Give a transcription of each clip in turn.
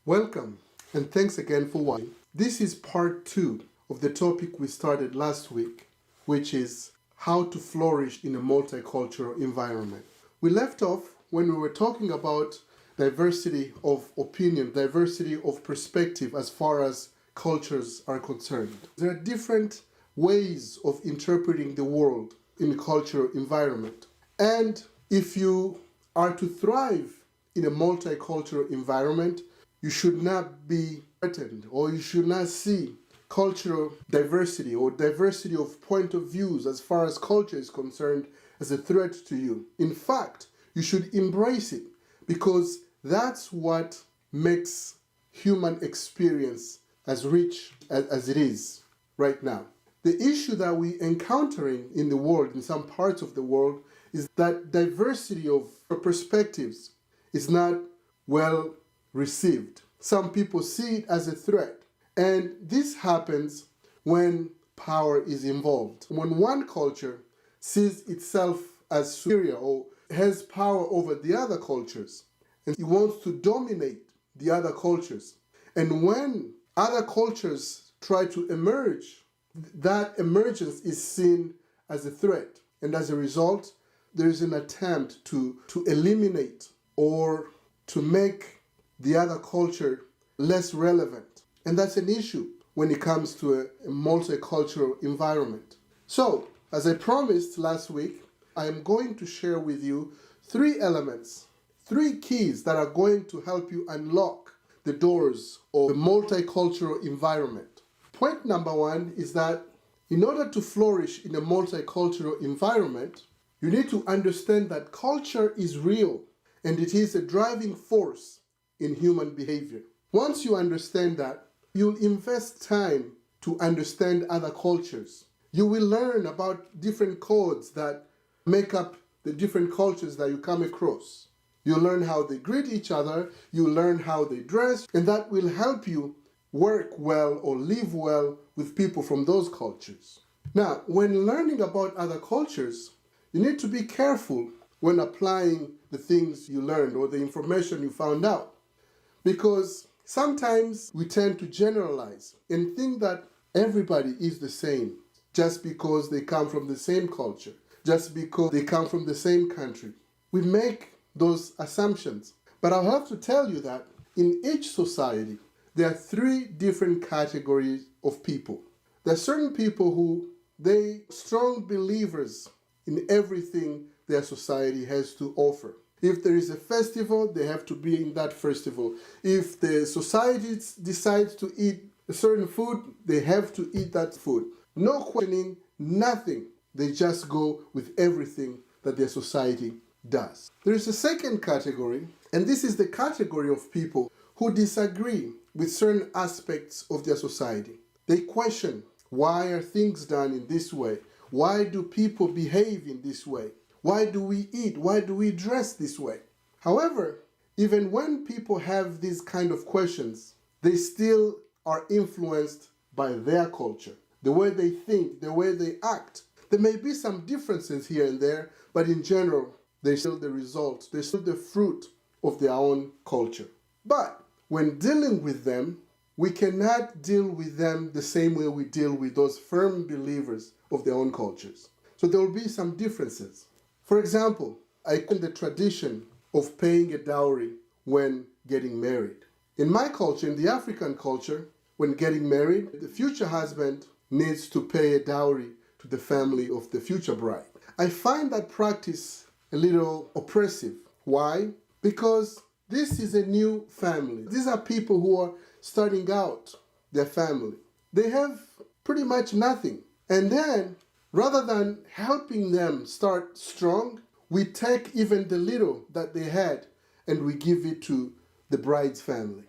Welcome, and thanks again for watching. This is part 2 of the topic we started last week, which is how to flourish in a multicultural environment. We left off when we were talking about diversity of opinion, diversity of perspective as far as cultures are concerned. There are different ways of interpreting the world in a cultural environment. And if you are to thrive in a multicultural environment, you should not be threatened, or you should not see cultural diversity or diversity of point of views as far as culture is concerned as a threat to you. In fact, you should embrace it, because that's what makes human experience as rich as it is right now. The issue that we're encountering in the world, in some parts of the world, is that diversity of perspectives is not well received. Some people see it as a threat, and this happens when power is involved. When one culture sees itself as superior or has power over the other cultures, and it wants to dominate the other cultures. And when other cultures try to emerge, that emergence is seen as a threat. And as a result, there is an attempt to eliminate or to make the other culture less relevant. And that's an issue when it comes to a multicultural environment. So, as I promised last week, I am going to share with you 3 elements, 3 keys that are going to help you unlock the doors of a multicultural environment. Point number 1 is that in order to flourish in a multicultural environment, you need to understand that culture is real and it is a driving force in human behavior. Once you understand that, you'll invest time to understand other cultures. You will learn about different codes that make up the different cultures that you come across. You'll learn how they greet each other, you'll learn how they dress, and that will help you work well or live well with people from those cultures. Now, when learning about other cultures, you need to be careful when applying the things you learned or the information you found out. Because sometimes we tend to generalize and think that everybody is the same just because they come from the same culture, just because they come from the same country. We make those assumptions. But I'll have to tell you that in each society, there are 3 different categories of people. There are certain people who they strong believers in everything their society has to offer. If there is a festival, they have to be in that festival. If the society decides to eat a certain food, they have to eat that food. No questioning, nothing. They just go with everything that their society does. There is a second category, and this is the category of people who disagree with certain aspects of their society. They question, why are things done in this way? Why do people behave in this way? Why do we eat? Why do we dress this way? However, even when people have these kind of questions, they still are influenced by their culture, the way they think, the way they act. There may be some differences here and there, but in general, they're still the result, they're still the fruit of their own culture. But when dealing with them, we cannot deal with them the same way we deal with those firm believers of their own cultures. So there will be some differences. For example, I call the tradition of paying a dowry when getting married. In my culture, in the African culture, when getting married, the future husband needs to pay a dowry to the family of the future bride. I find that practice a little oppressive. Why? Because this is a new family. These are people who are starting out their family. They have pretty much nothing. And then, rather than helping them start strong, we take even the little that they had and we give it to the bride's family.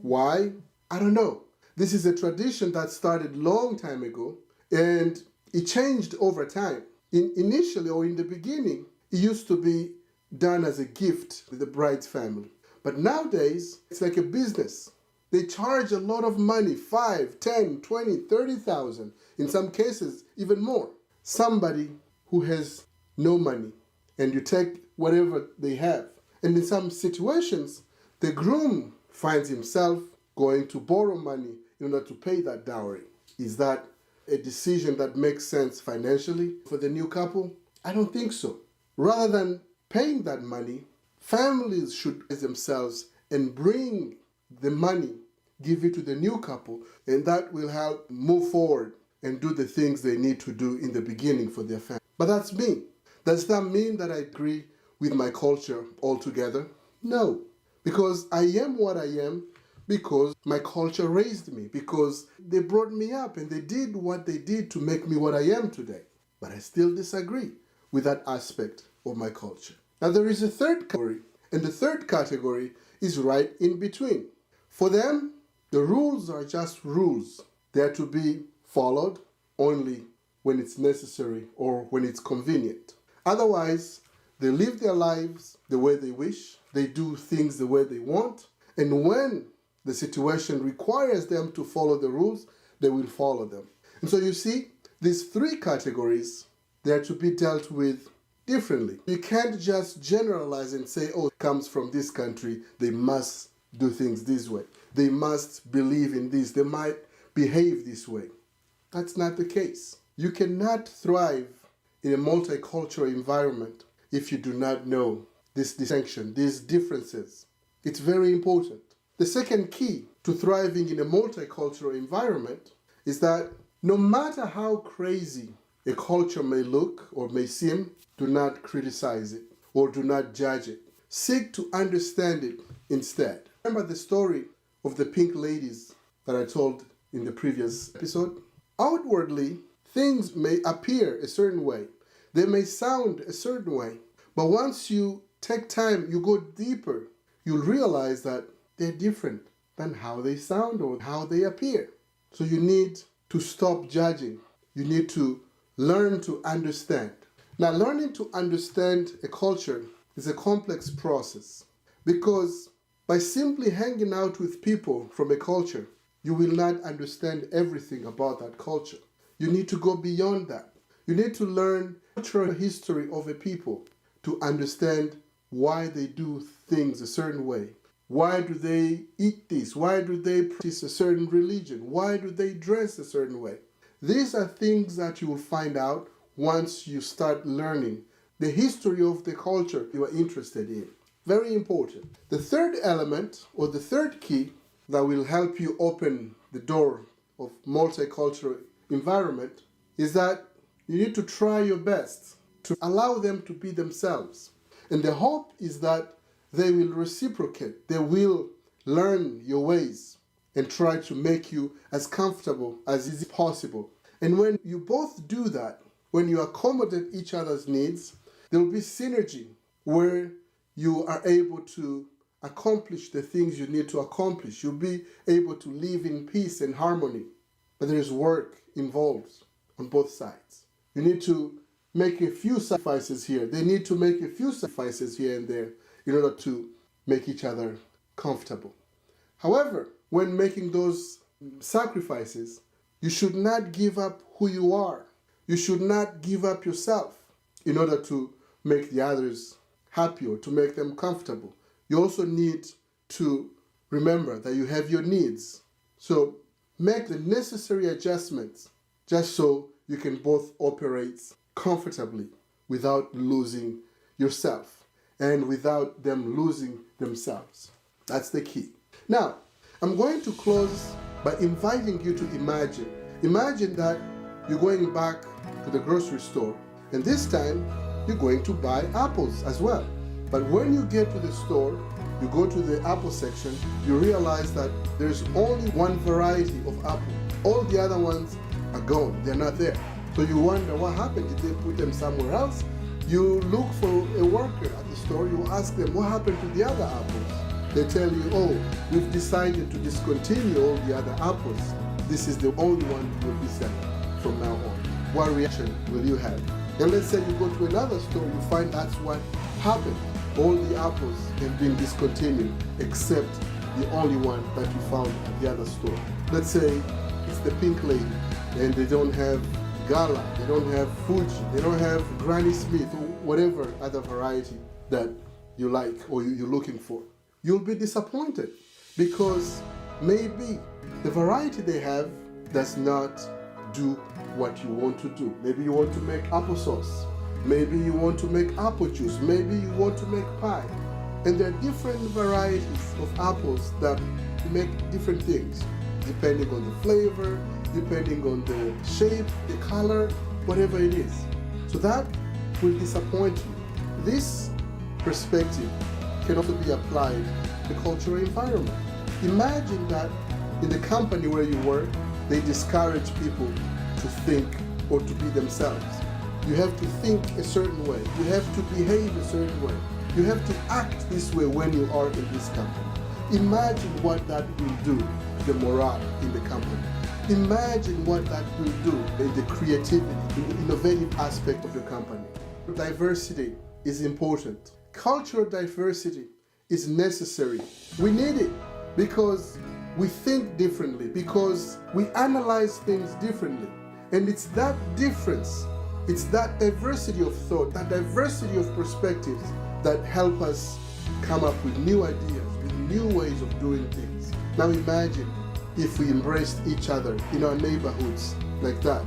Why? I don't know. This is a tradition that started long time ago, and it changed over time. Initially, or in the beginning, it used to be done as a gift to the bride's family. But nowadays, it's like a business. They charge a lot of money, 5, 10, 20, 30,000, in some cases even more. Somebody who has no money, and you take whatever they have. And in some situations, the groom finds himself going to borrow money in order to pay that dowry. Is that a decision that makes sense financially for the new couple? I don't think so. Rather than paying that money, families should raise themselves and bring the money, give it to the new couple, and that will help move forward and do the things they need to do in the beginning for their family. But that's me. Does that mean that I agree with my culture altogether? No, because I am what I am because my culture raised me, because they brought me up and they did what they did to make me what I am today. But I still disagree with that aspect of my culture. Now there is a third category, and the third category is right in between. For them, the rules are just rules. They are to be followed only when it's necessary or when it's convenient. Otherwise, they live their lives the way they wish, they do things the way they want, and when the situation requires them to follow the rules, they will follow them. And so you see, these three categories, they are to be dealt with differently. You can't just generalize and say, oh, it comes from this country, they must do things this way. They must believe in this, they might behave this way. That's not the case. You cannot thrive in a multicultural environment if you do not know this distinction, these differences. It's very important. The second key to thriving in a multicultural environment is that no matter how crazy a culture may look or may seem, do not criticize it or do not judge it. Seek to understand it instead. Remember the story of the pink ladies that I told in the previous episode? Outwardly, things may appear a certain way. They may sound a certain way. But once you take time, you go deeper, you'll realize that they're different than how they sound or how they appear. So you need to stop judging. You need to learn to understand. Now, learning to understand a culture is a complex process because by simply hanging out with people from a culture, you will not understand everything about that culture. You need to go beyond that. You need to learn the cultural history of a people to understand why they do things a certain way. Why do they eat this? Why do they practice a certain religion? Why do they dress a certain way? These are things that you will find out once you start learning the history of the culture you are interested in. Very important. The third element or the third key that will help you open the door of multicultural environment is that you need to try your best to allow them to be themselves. And the hope is that they will reciprocate. They will learn your ways and try to make you as comfortable as is possible. And when you both do that, when you accommodate each other's needs, there will be synergy where you are able to accomplish the things you need to accomplish. You'll be able to live in peace and harmony. But there is work involved on both sides. You need to make a few sacrifices here. They need to make a few sacrifices here and there in order to make each other comfortable. However, when making those sacrifices, you should not give up who you are. You should not give up yourself in order to make the others happy or to make them comfortable. You also need to remember that you have your needs. So make the necessary adjustments just so you can both operate comfortably without losing yourself and without them losing themselves. That's the key. Now, I'm going to close by inviting you to imagine. Imagine that you're going back to the grocery store, and this time you're going to buy apples as well. But when you get to the store, you go to the apple section, you realize that there's only one variety of apple. All the other ones are gone, they're not there. So you wonder what happened, did they put them somewhere else? You look for a worker at the store, you ask them what happened to the other apples. They tell you, oh, we've decided to discontinue all the other apples. This is the only one we'll be selling from now on. What reaction will you have? And let's say you go to another store, you find that's what happened. All the apples have been discontinued except the only one that you found at the other store. Let's say it's the pink lady and they don't have Gala, they don't have Fuji, they don't have Granny Smith or whatever other variety that you like or you're looking for. You'll be disappointed because maybe the variety they have does not do what you want to do. Maybe you want to make applesauce. Maybe you want to make apple juice. Maybe you want to make pie. And there are different varieties of apples that make different things, depending on the flavor, depending on the shape, the color, whatever it is. So that will disappoint you. This perspective can also be applied to the cultural environment. Imagine that in the company where you work, they discourage people to think or to be themselves. You have to think a certain way. You have to behave a certain way. You have to act this way when you are in this company. Imagine what that will do to the morale in the company. Imagine what that will do in the creativity, in the innovative aspect of your company. Diversity is important. Cultural diversity is necessary. We need it because we think differently, because we analyze things differently. And it's that difference, it's that diversity of thought, that diversity of perspectives that help us come up with new ideas, with new ways of doing things. Now imagine if we embraced each other in our neighborhoods like that.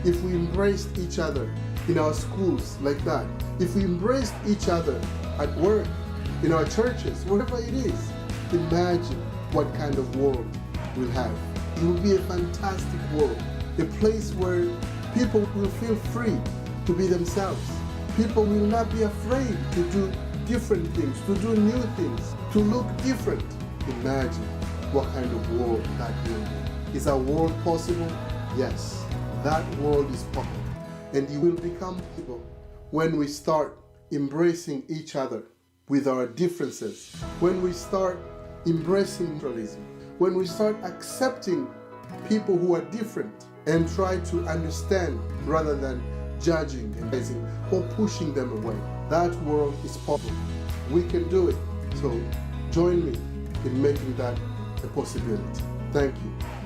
If we embraced each other in our schools like that. If we embraced each other at work, in our churches, wherever it is. Imagine what kind of world we'll have. It will be a fantastic world. A place where people will feel free to be themselves. People will not be afraid to do different things, to do new things, to look different. Imagine what kind of world that will be. Is our world possible? Yes, that world is possible. And it will become possible when we start embracing each other with our differences, when we start embracing pluralism, when we start accepting people who are different and try to understand rather than judging and raising or pushing them away. That world is possible. We can do it. So join me in making that a possibility. Thank you.